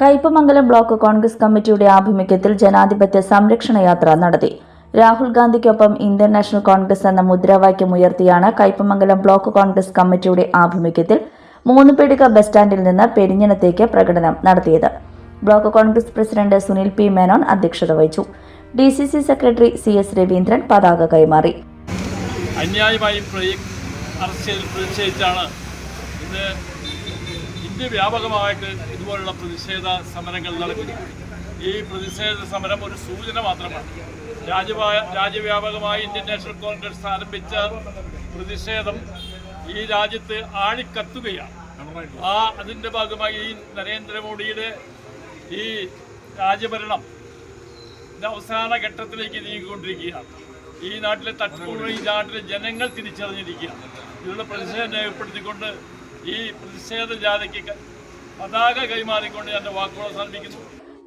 Kaipamangalam block Congress കമ്മിറ്റിയുടെ ആഭിമുഖ്യത്തിൽ ജനാധിപത്യ സംരക്ഷണ യാത്ര നടത്തി. രാഹുൽ ഗാന്ധിക്കൊപ്പം ഇന്ത്യൻ നാഷണൽ കോൺഗ്രസ് എന്ന മുദ്രാവാക്യം ഉയർത്തിയാണ് കയ്പമംഗലം ബ്ലോക്ക് കോൺഗ്രസ് കമ്മിറ്റിയുടെ ആഭിമുഖ്യത്തിൽ 3 പീടിക ബസ് സ്റ്റാൻഡിൽ നിന്ന് പെരിഞ്ഞനത്തേക്ക് പ്രകടനം നടത്തിയത്. Block Congress president Sunil P Menon അധ്യക്ഷത വഹിച്ചു. DCC സെക്രട്ടറി CS രവീന്ദ്രൻ പതാക കൈമാറി. അന്യായമായി പ്രതിഷേധിച്ചാണ് ഇന്ന് ഇന്ത്യ വ്യാപകമായിട്ട് ഇതുപോലുള്ള പ്രതിഷേധ സമരങ്ങൾ നടക്കുന്നത്. ഈ പ്രതിഷേധ സമരം ഒരു സൂചന മാത്രമാണ്. രാജ്യവ്യാപകമായി ഇന്ത്യൻ നാഷണൽ കോൺഗ്രസ് ആരംഭിച്ച പ്രതിഷേധം ഈ രാജ്യത്ത് ആളിക്കത്തുകയാണ്. അതിൻ്റെ ഭാഗമായി ഈ നരേന്ദ്രമോദിയുടെ ഈ രാജ്യഭരണം അവസാന ഘട്ടത്തിലേക്ക് നീങ്ങിക്കൊണ്ടിരിക്കുകയാണ്. ഈ നാട്ടിലെ തട്ടിപ്പുകൾ ഈ നാട്ടിലെ ജനങ്ങൾ തിരിച്ചറിഞ്ഞിരിക്കുകയാണ്. ഇതിനുള്ള പ്രതിഷേധം രേഖപ്പെടുത്തിക്കൊണ്ട് ഈ പ്രതിഷേധ ജാഥയ്ക്ക് പതാക കൈമാറിക്കൊണ്ട് ഞാൻ വാക്കുകൾ അവസാനിപ്പിക്കുന്നു.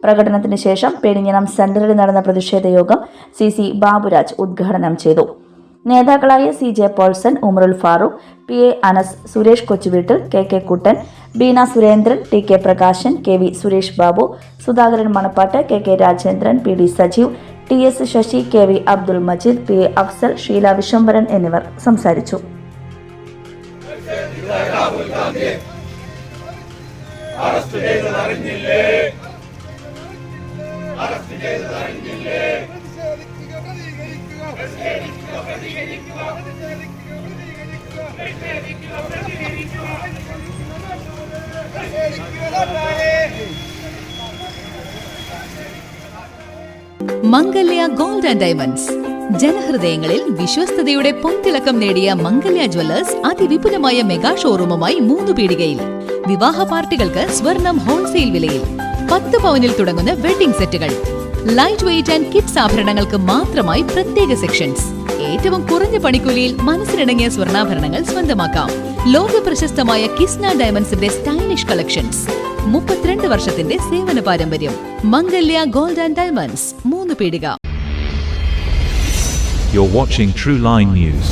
പ്രകടനത്തിന് ശേഷം പെരിഞ്ഞനം സെന്ററിൽ നടന്ന പ്രതിഷേധ യോഗം CC ബാബുരാജ് ഉദ്ഘാടനം ചെയ്തു. നേതാക്കളായ CJ പോൾസൺ, ഉമറുൽ ഫാറൂഖ്, PA അനസ്, സുരേഷ് കൊച്ചുവീട്ടിൽ, KK കുട്ടൻ, Beena Surendran, TK Prakashan, KV Suresh Babu, Sudhakaran Manappattu, KK Rajendran, PD Sajeev, TS Sasi, KV Abdul Majeed, PA Afsal, Sheela Vishwambharan എന്നിവർ സംസാരിച്ചു. മംഗല്യ ഗോൾഡ് ആൻഡ് ഡയമണ്ട്സ്. ജനഹൃദയങ്ങളിൽ വിശ്വസ്തയുടെ പൊൻതിളക്കം നേടിയ മംഗല്യ ജ്വല്ലേഴ്സ് അതിവിപുലമായ മെഗാ ഷോറൂമുമായി 3 പീടികയിൽ. വിവാഹ പാർട്ടികൾക്ക് സ്വർണം ഹോൾസെയിൽ വിലയിൽ. 10 പവനിൽ തുടങ്ങുന്ന വെഡിംഗ് സെറ്റുകൾ, ലൈറ്റ് വെയ്റ്റ് ആൻഡ് കിഡ്സ് ആഭരണങ്ങൾക്ക് മാത്രമായി പ്രത്യേക സെക്ഷൻസ്. ഏറ്റവും കുറഞ്ഞ പണിക്കൂലിയിൽ മനസ്സിലിണങ്ങിയ സ്വർണ്ണാഭരണങ്ങൾ സ്വന്തമാക്കാം. ലോക പ്രശസ്തമായ കിസ്ന ഡയമണ്ട്സിന്റെ സ്റ്റൈലിഷ് കളക്ഷൻസ്. 32 വർഷത്തിന്റെ സേവന പാരമ്പര്യം. മംഗല്യ ഗോൾഡ് ആൻഡ് ഡയമണ്ട്സ്, 3 പീടിക. You're watching True Line News.